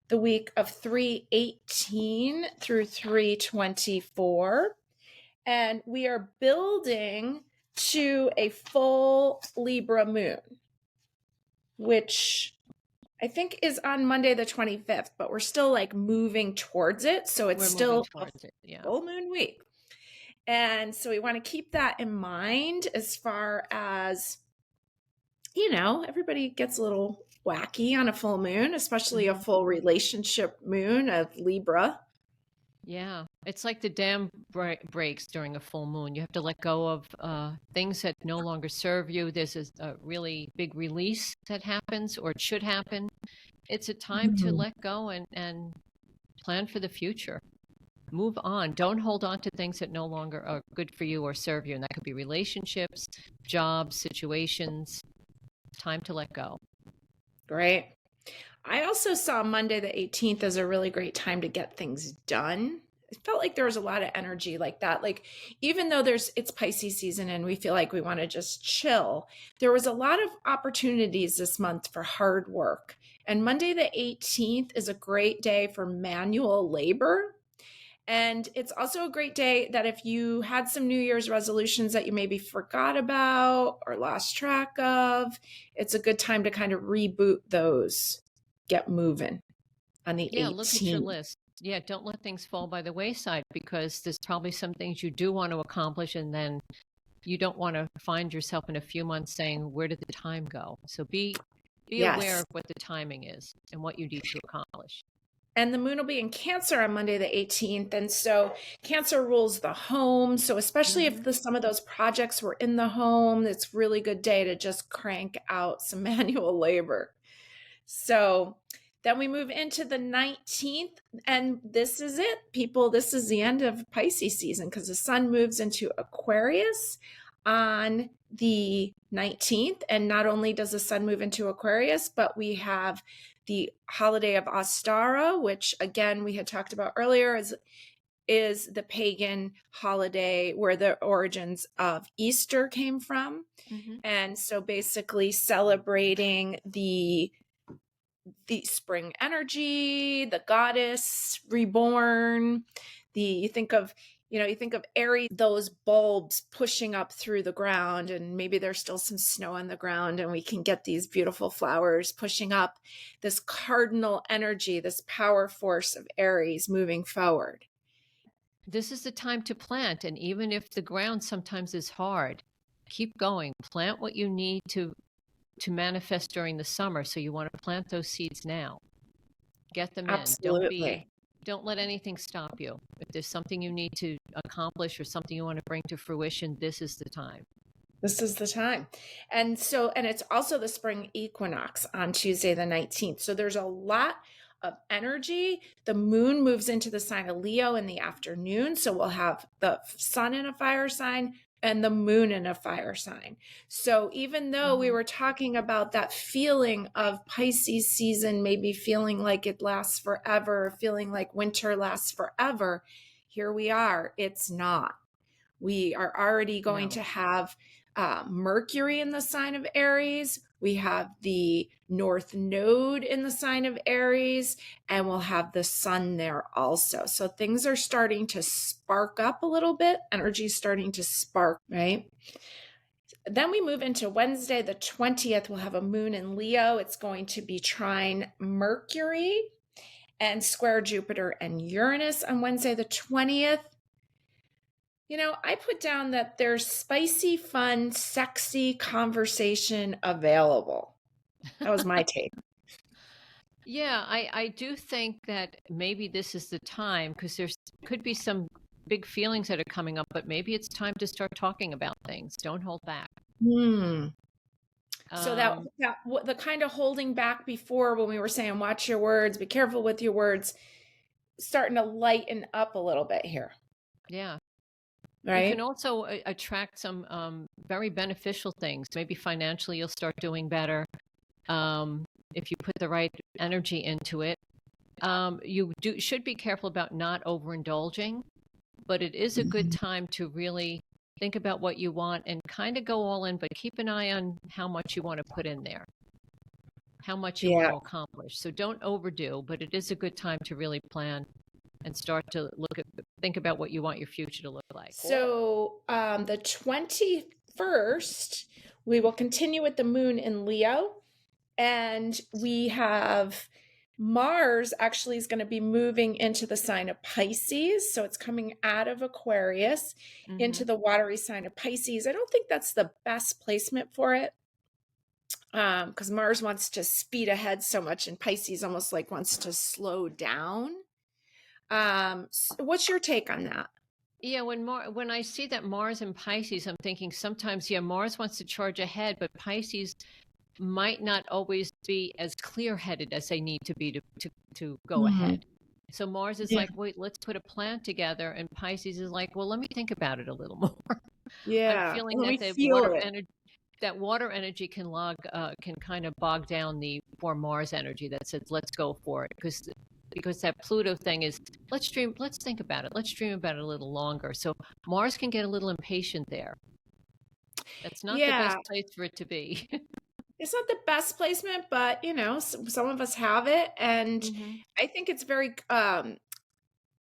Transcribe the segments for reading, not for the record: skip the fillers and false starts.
the week of 3/18 through 3/24. And we are building to a full Libra moon, which I think is on Monday the 25th, but we're still like moving towards it. So it's still a full moon week. And so we want to keep that in mind as far as, you know, everybody gets a little wacky on a full moon, especially a full relationship moon of Libra. Yeah, it's like the dam breaks during a full moon. You have to let go of things that no longer serve you. There's a really big release that happens, or it should happen. It's a time to let go and plan for the future. Move on. Don't hold on to things that no longer are good for you or serve you. And that could be relationships, jobs, situations. Time to let go. Great. I also saw Monday the 18th as a really great time to get things done. It felt like there was a lot of energy like that. Like, even though it's Pisces season and we feel like we want to just chill, there was a lot of opportunities this month for hard work. And Monday the 18th is a great day for manual labor. And it's also a great day that if you had some New Year's resolutions that you maybe forgot about or lost track of, it's a good time to kind of reboot those, get moving on the 18th. Look at your list. Yeah, don't let things fall by the wayside, because there's probably some things you do want to accomplish, and then you don't want to find yourself in a few months saying, where did the time go? So be aware of what the timing is and what you need to accomplish. And the moon will be in Cancer on Monday the 18th. And so Cancer rules the home. So especially if some of those projects were in the home, it's a really good day to just crank out some manual labor. So then we move into the 19th. And this is it, people. This is the end of Pisces season, because the sun moves into Aquarius on the 19th. And not only does the sun move into Aquarius, but we have the holiday of Astro, which again, we had talked about earlier, is the pagan holiday where the origins of Easter came from. And so basically celebrating the spring energy, the goddess reborn. You think of Aries, those bulbs pushing up through the ground, and maybe there's still some snow on the ground, and we can get these beautiful flowers pushing up, this cardinal energy, this power force of Aries moving forward. This is the time to plant. And even if the ground sometimes is hard, keep going. Plant what you need to manifest during the summer. So you want to plant those seeds now. Get them in. Don't let anything stop you. If there's something you need to accomplish or something you want to bring to fruition, this is the time. This is the time. And it's also the spring equinox on Tuesday the 19th. So there's a lot of energy. The moon moves into the sign of Leo in the afternoon. So we'll have the sun in a fire sign and the moon in a fire sign. So even though we were talking about that feeling of Pisces season, maybe feeling like it lasts forever, feeling like winter lasts forever, here we are. It's not. We are already going to have Mercury in the sign of Aries. We have the North Node in the sign of Aries, and we'll have the sun there also. So things are starting to spark up a little bit. Energy is starting to spark, right? Then we move into Wednesday, the 20th. We'll have a moon in Leo. It's going to be trine Mercury and square Jupiter and Uranus on Wednesday, the 20th. You know, I put down that there's spicy, fun, sexy conversation available. That was my take. Yeah, I do think that maybe this is the time, because there could be some big feelings that are coming up, but maybe it's time to start talking about things. Don't hold back. So that the kind of holding back before, when we were saying, watch your words, be careful with your words, starting to lighten up a little bit here. Yeah. Right. You can also attract some very beneficial things. Maybe financially you'll start doing better if you put the right energy into it. You should be careful about not overindulging, but it is a good time to really think about what you want and kind of go all in, but keep an eye on how much you want to put in there. how much you want Yeah. to accomplish. So don't overdo, but it is a good time to really plan and start to think about what you want your future to look like. So the 21st, we will continue with the moon in Leo. And we have Mars actually is going to be moving into the sign of Pisces. So it's coming out of Aquarius into the watery sign of Pisces. I don't think that's the best placement for it, because Mars wants to speed ahead so much and Pisces almost like wants to slow down. So what's your take on that? Yeah, when I see that Mars and Pisces, I'm thinking sometimes, yeah, Mars wants to charge ahead, but Pisces might not always be as clear-headed as they need to be to go Mhm. ahead. So Mars is Yeah. like, wait, let's put a plan together, and Pisces is like, well, let me think about it a little more. I'm Yeah. feeling Let that me the feel it. water energy can kind of bog down the poor Mars energy that says let's go for it, because that Pluto thing is let's think about it, let's dream about it a little longer. So Mars can get a little impatient there. That's not the best Yeah. place for it to be. It's not the best placement, but some of us have it, and Hmm. I think it's very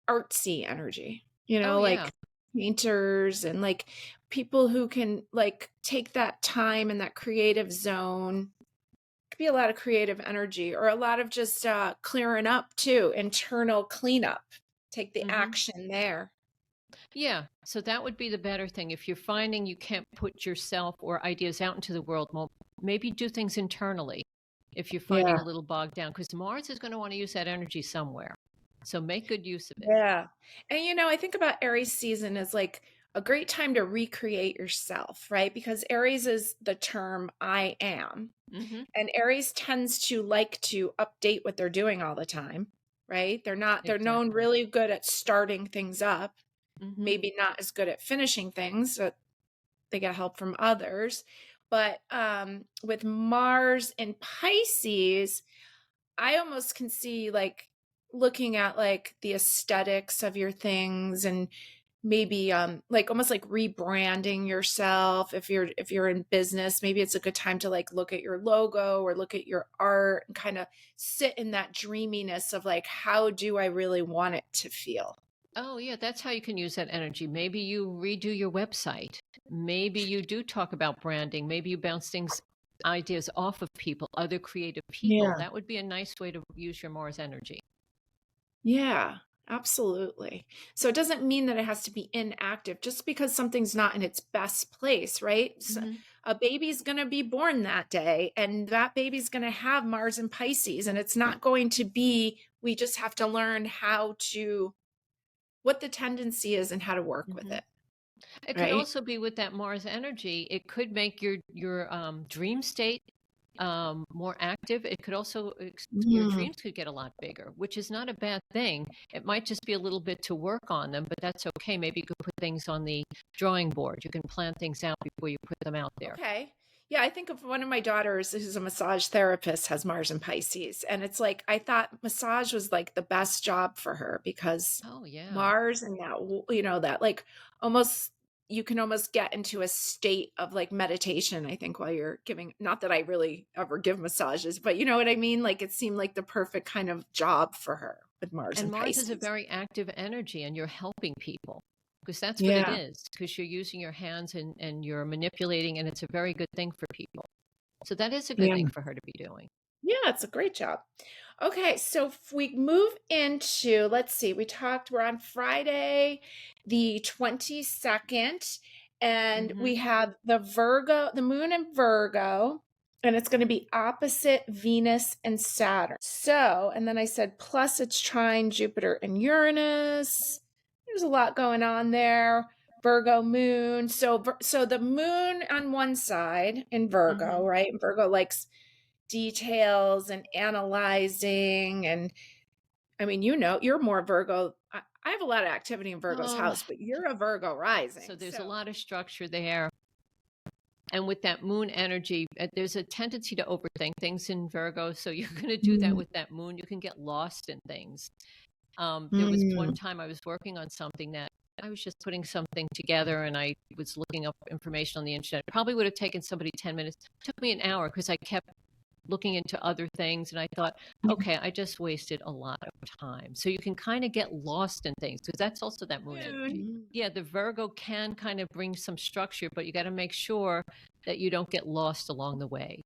artsy energy. Oh yeah. Like painters and like people who can like take that time and that creative zone. Could be a lot of creative energy or a lot of just clearing up too, internal cleanup. Take the Hmm. action there. Yeah, so that would be the better thing. If you're finding you can't put yourself or ideas out into the world, well, maybe do things internally if you're finding Yeah. a little bogged down, because Mars is going to want to use that energy somewhere. So make good use of it. Yeah. And I think about Aries season as like a great time to recreate yourself, right? Because Aries is the term I am. Hmm. And Aries tends to like to update what they're doing all the time, right? They're known Exactly. really good at starting things up, Hmm. maybe not as good at finishing things. So they get help from others. But with Mars and Pisces, I almost can see like looking at like the aesthetics of your things and maybe like almost like rebranding yourself. If you're in business, maybe it's a good time to like look at your logo or look at your art and kind of sit in that dreaminess of like, how do I really want it to feel? Oh, yeah, that's how you can use that energy. Maybe you redo your website. Maybe you do talk about branding. Maybe you bounce ideas off of people, other creative people. Yeah. That would be a nice way to use your Mars energy. Yeah, absolutely. So it doesn't mean that it has to be inactive just because something's not in its best place, right? Hmm. A baby's going to be born that day, and that baby's going to have Mars and Pisces, and it's not going to be, we just have to learn what the tendency is and how to work with Hmm. it, It could right? also be with that Mars energy. It could make your dream state more active. It could also your Mm, dreams could get a lot bigger, which is not a bad thing. It might just be a little bit to work on them, but that's okay. Maybe you could put things on the drawing board. You can plan things out before you put them out there. okay. Yeah, I think of one of my daughters who's a massage therapist has Mars and Pisces. And it's like, I thought massage was like the best job for her because Oh yeah. Mars and that like almost, you can almost get into a state of like meditation, I think, while you're giving, not that I really ever give massages, but you know what I mean? Like it seemed like the perfect kind of job for her with Mars And and Mars is a Pisces. very active energy, and you're helping people because that's what it Yeah. is, because you're using your hands and you're manipulating, and it's a very good thing for people. So that is a good Yeah. thing for her to be doing. Yeah, it's a great job. Okay, so if we move into, let's see, we're on Friday, the 22nd, and we Hmm. have the moon in Virgo, and it's going to be opposite Venus and Saturn. So, and then I said, plus it's trine Jupiter and Uranus. There's a lot going on there. Virgo moon. So the moon on one side in Virgo, Hmm. right? Virgo likes details and analyzing. And I mean, you're more Virgo. I have a lot of activity in Virgo's Oh, house, but you're a Virgo so rising. there's a So, lot of structure there. And with that moon energy, there's a tendency to overthink things in Virgo. So you're going to do that mm, with that moon. You can get lost in things. There was one mm, time I was working on something that I was just putting something together and I was looking up information on the internet. It probably would have taken somebody 10 minutes. It took me an hour because I kept looking into other things. And I thought, okay, I just wasted a lot of time. So you can kind of get lost in things because that's also that moon energy. Yeah, the Virgo can kind of bring some structure, but you got to make sure that you don't get lost along the way.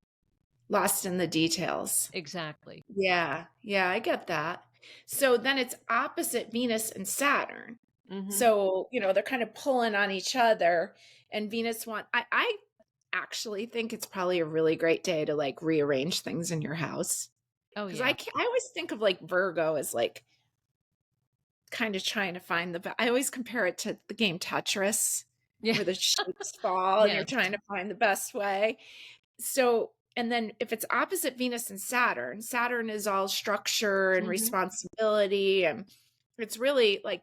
Lost in the details. Exactly. Yeah, yeah, I get that. So then it's opposite Venus and Saturn. So, they're kind of pulling on each other. And I actually think it's probably a really great day to like rearrange things in your house. Oh, Because yeah. I always think of like Virgo as like kind of trying to find I always compare it to the game Tetris, Yeah. where the shapes fall and Yeah. you're trying to find the best way. So, and then if it's opposite Venus and Saturn is all structure and responsibility. And it's really like,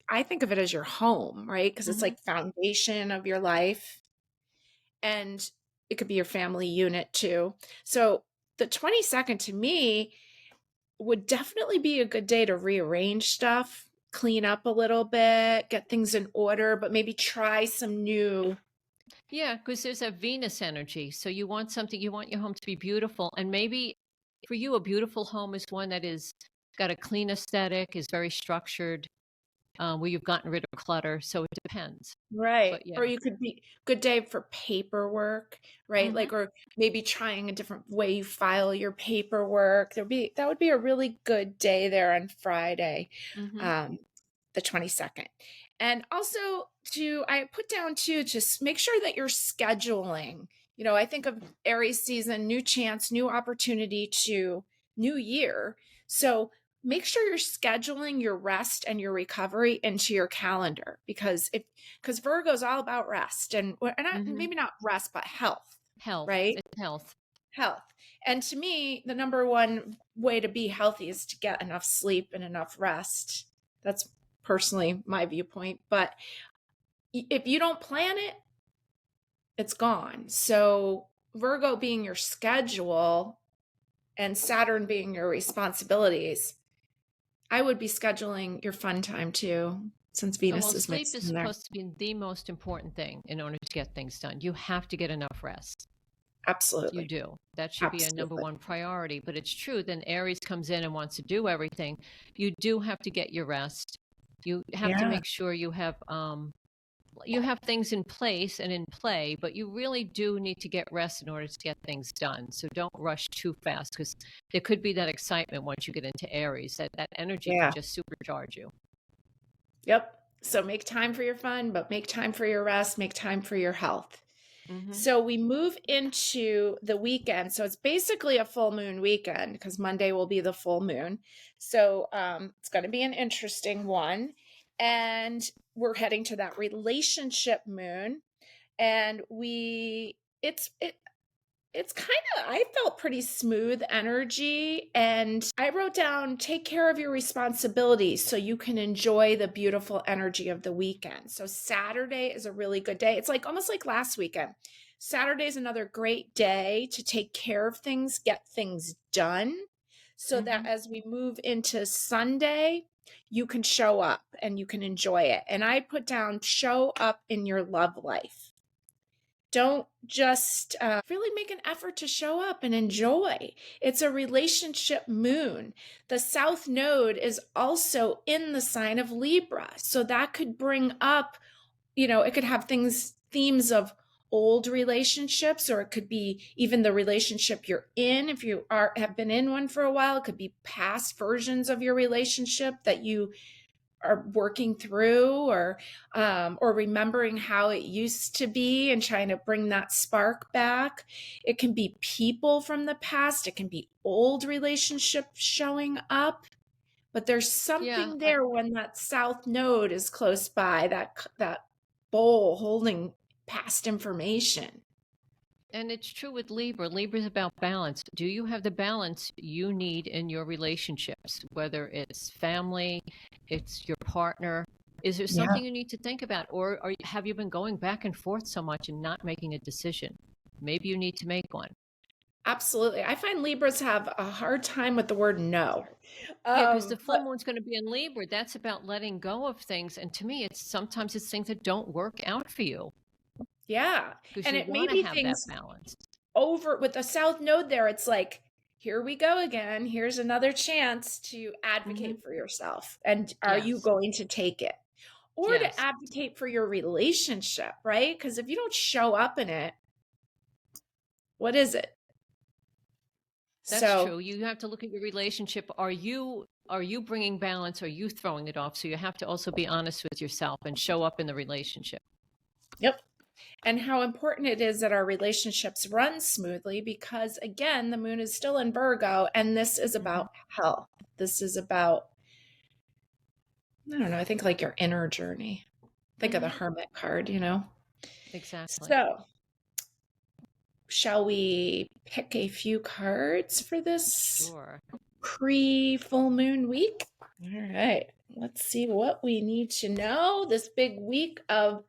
I think of it as your home, right? Because it's like foundation of your life. And it could be your family unit too. So the 22nd to me would definitely be a good day to rearrange stuff, clean up a little bit, get things in order, but maybe try some new. Yeah, because there's a Venus energy. So you want something, you want your home to be beautiful. And maybe for you, a beautiful home is one that is got a clean aesthetic, is very structured, where you've gotten rid of clutter. So it depends. Right. But yeah. Or you could be good day for paperwork, right? Like, or maybe trying a different way you file your paperwork. That would be a really good day there on Friday, the 22nd. And also I put down too, just make sure that you're scheduling. I think of Aries season, new chance, new opportunity to new year. So make sure you're scheduling your rest and your recovery into your calendar because Virgo's all about rest and maybe not rest, but health. Health. Right? It's health. Health. And to me, the number one way to be healthy is to get enough sleep and enough rest. That's personally my viewpoint. But if you don't plan it, it's gone. So Virgo being your schedule and Saturn being your responsibilities, I would be scheduling your fun time too, since Venus is sleep mixed is in there. supposed to be the most important thing in order to get things done. You have to get enough rest. Absolutely. You do. That should be a number one priority. But it's true. Then Aries comes in and wants to do everything. You do have to get your rest. You have to make sure you have things in place and in play, but you really do need to get rest in order to get things done. So don't rush too fast because there could be that excitement once you get into Aries, that energy can just supercharge you. Yep. So make time for your fun, but make time for your rest, make time for your health. So we move into the weekend. So it's basically a full moon weekend because Monday will be the full moon. So it's going to be an interesting one. And we're heading to that relationship moon. And it's kind of, I felt pretty smooth energy. And I wrote down, take care of your responsibilities so you can enjoy the beautiful energy of the weekend. So Saturday is a really good day. It's like almost like last weekend. Saturday is another great day to take care of things, get things done, so that as we move into Sunday, you can show up and you can enjoy it. And I put down, show up in your love life. Don't just really make an effort to show up and enjoy. It's a relationship moon. The South Node is also in the sign of Libra. So that could bring up, it could have themes of old relationships, or it could be even the relationship you're in. If you have been in one for a while, it could be past versions of your relationship that you are working through, or remembering how it used to be and trying to bring that spark back. It can be people from the past. It can be old relationships showing up, but there's something there when that South Node is close by, that bowl holding past information. And it's true with Libra. Libra is about balance. Do you have the balance you need in your relationships, whether it's family, it's your partner? Is there something you need to think about? Or have you been going back and forth so much and not making a decision? Maybe you need to make one. Absolutely. I find Libras have a hard time with the word no. Because the full moon's going to be in Libra. That's about letting go of things. And to me, sometimes it's things that don't work out for you. Yeah. Because And you it may want to be have things, that balance. over with the South Node there, it's like, here we go again. Here's another chance to advocate for yourself. And are you Yes. going to take it? Or to Yes. advocate for your relationship, right? Because if you don't show up in it, what is it? That's So, true. You have to look at your relationship. Are you bringing balance? Or are you throwing it off? So you have to also be honest with yourself and show up in the relationship. yep. And how important it is that our relationships run smoothly because, again, the moon is still in Virgo, and this is about health. This is about, I don't know, I think like your inner journey. Think of the Hermit card, Exactly. So, shall we pick a few cards for this Sure. pre-full moon week? All right. Let's see what we need to know this big week of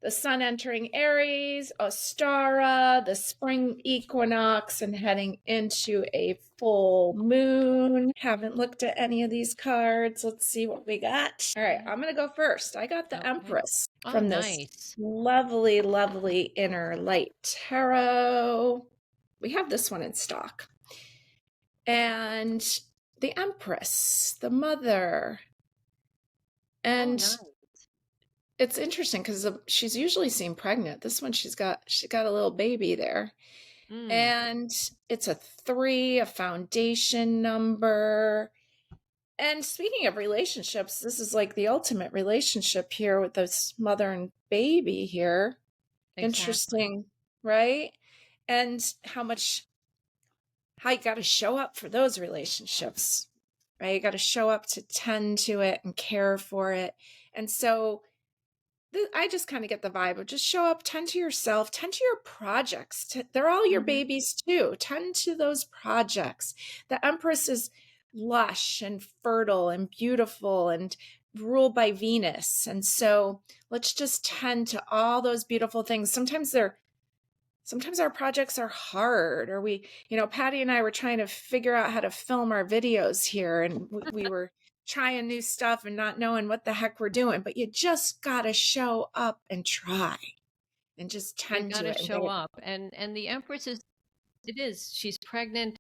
the sun entering Aries, Ostara, the spring equinox, and heading into a full moon. Haven't looked at any of these cards. Let's see what we got. All right, I'm going to go first. I got the Okay. Empress Oh, from this nice. lovely, lovely Inner Light Tarot. We have this one in stock. And the Empress, the mother. And nice. it's interesting because she's usually seen pregnant. This one, she got a little baby there. And it's a 3, a foundation number. And speaking of relationships, this is like the ultimate relationship here with this mother and baby here. Exactly. Interesting, right? And how you got to show up for those relationships, right? You got to show up to tend to it and care for it. And so I just kind of get the vibe of just show up, tend to yourself, tend to your projects. They're all your babies too. Tend to those projects. The Empress is lush and fertile and beautiful and ruled by Venus. And so let's just tend to all those beautiful things. Sometimes our projects are hard, or Patti and I were trying to figure out how to film our videos here, and we were trying new stuff and not knowing what the heck we're doing, but you just got to show up and try and just tend to You got it to and get show it. up. And the Empress she's pregnant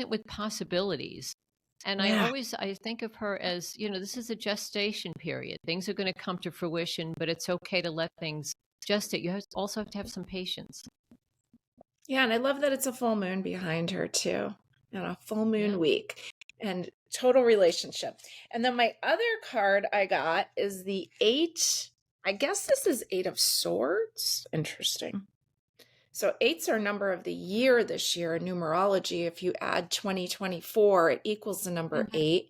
with possibilities. And Yeah. I think of her as, this is a gestation period. Things are going to come to fruition, but it's okay to let things gestate. You also have to have some patience. Yeah, and I love that it's a full moon behind her too, and a full moon week, and total relationship. And then my other card I got is the 8. I guess this is 8 of Swords. Interesting. So 8's our number of the year this year in numerology. If you add 2024, it equals the number 8.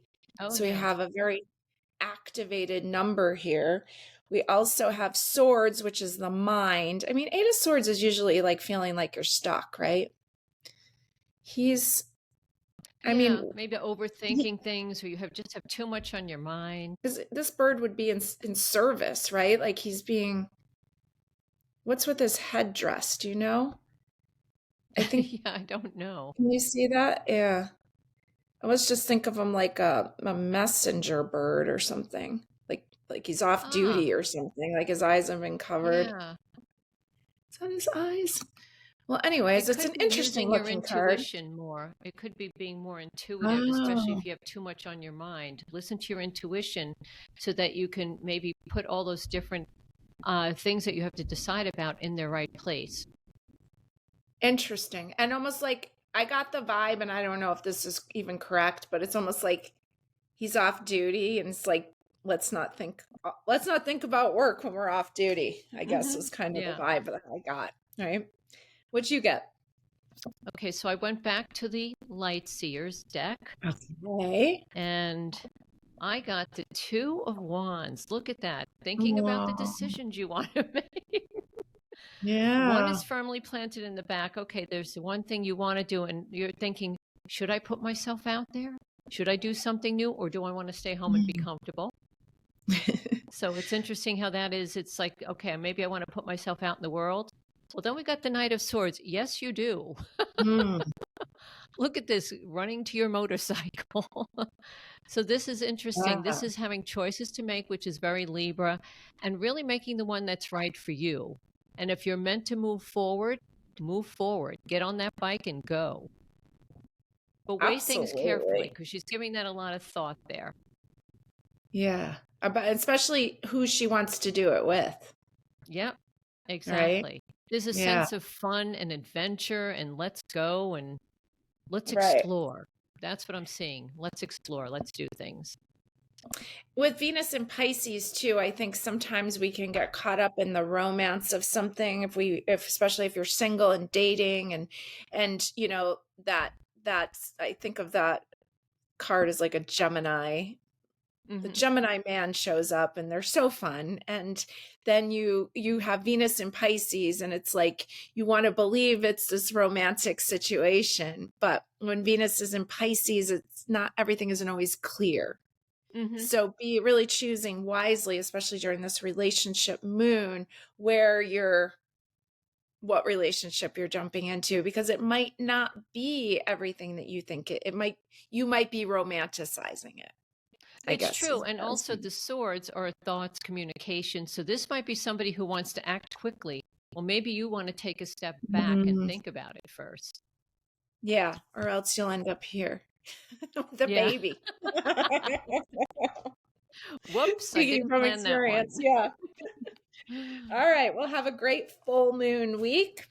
So we have a very activated number here. We also have Swords, which is the mind. I mean, 8 of Swords is usually like feeling like you're stuck, right? Maybe overthinking things, or you just have too much on your mind. This bird would be in service, right? Like he's being, what's with his headdress? Do you know? I think, Yeah, I don't know. can you see that? Yeah. I was just think of him like a messenger bird or something, like he's off duty or something. Like his eyes have been covered. Yeah. Is that his eyes? Well, anyways, it's an interesting Using your looking card. intuition more. It could be being more intuitive, especially Oh, if you have too much on your mind. Listen to your intuition so that you can maybe put all those different things that you have to decide about in their right place. interesting. And almost like I got the vibe, and I don't know if this is even correct, but it's almost like he's off duty, and it's like let's not think about work when we're off duty. I guess was kind of the vibe that I got. All right, what'd you get? Okay, so I went back to the Light Seers deck. Okay. And I got the 2 of Wands. Look at that. Thinking about the decisions you want to make. Yeah. One is firmly planted in the back. Okay, there's the one thing you want to do, and you're thinking, should I put myself out there? Should I do something new, or do I want to stay home and be comfortable? So it's interesting how that is. It's like, okay, maybe I want to put myself out in the world. Well, then we got the Knight of Swords. Yes, you do. Look at this, running to your motorcycle. So this is interesting. This is having choices to make, which is very Libra, and really making the one that's right for you. And if you're meant to move forward, move forward, get on that bike and go. But weigh things carefully Absolutely. because she's giving that a lot of thought there. Yeah. But especially who she wants to do it with, Yep, right? exactly. There's a Yeah. sense of fun and adventure and let's go and let's Right. explore. That's what I'm seeing. Let's explore. Let's do things. With Venus and Pisces too, I think sometimes we can get caught up in the romance of something if especially if you're single and dating and you know that's I think of that card as like a Gemini. The Hmm. Gemini man shows up and they're so fun, and then you have Venus in Pisces and it's like you want to believe it's this romantic situation, but when Venus is in Pisces, it's not, everything isn't always clear. Hmm. So be really choosing wisely, especially during this relationship moon, where you're what relationship you're jumping into, because it might not be everything that you think it might. You might be romanticizing it, I It's guess true. is And what I was also, saying. the swords are thoughts, communication. So this might be somebody who wants to act quickly. Well, maybe you want to take a step back and Mm, think about it first. yeah, or else you'll end up here with a Yeah. baby. Whoops, I Speaking didn't from plan that one. experience, yeah. All right, well, have a great full moon week.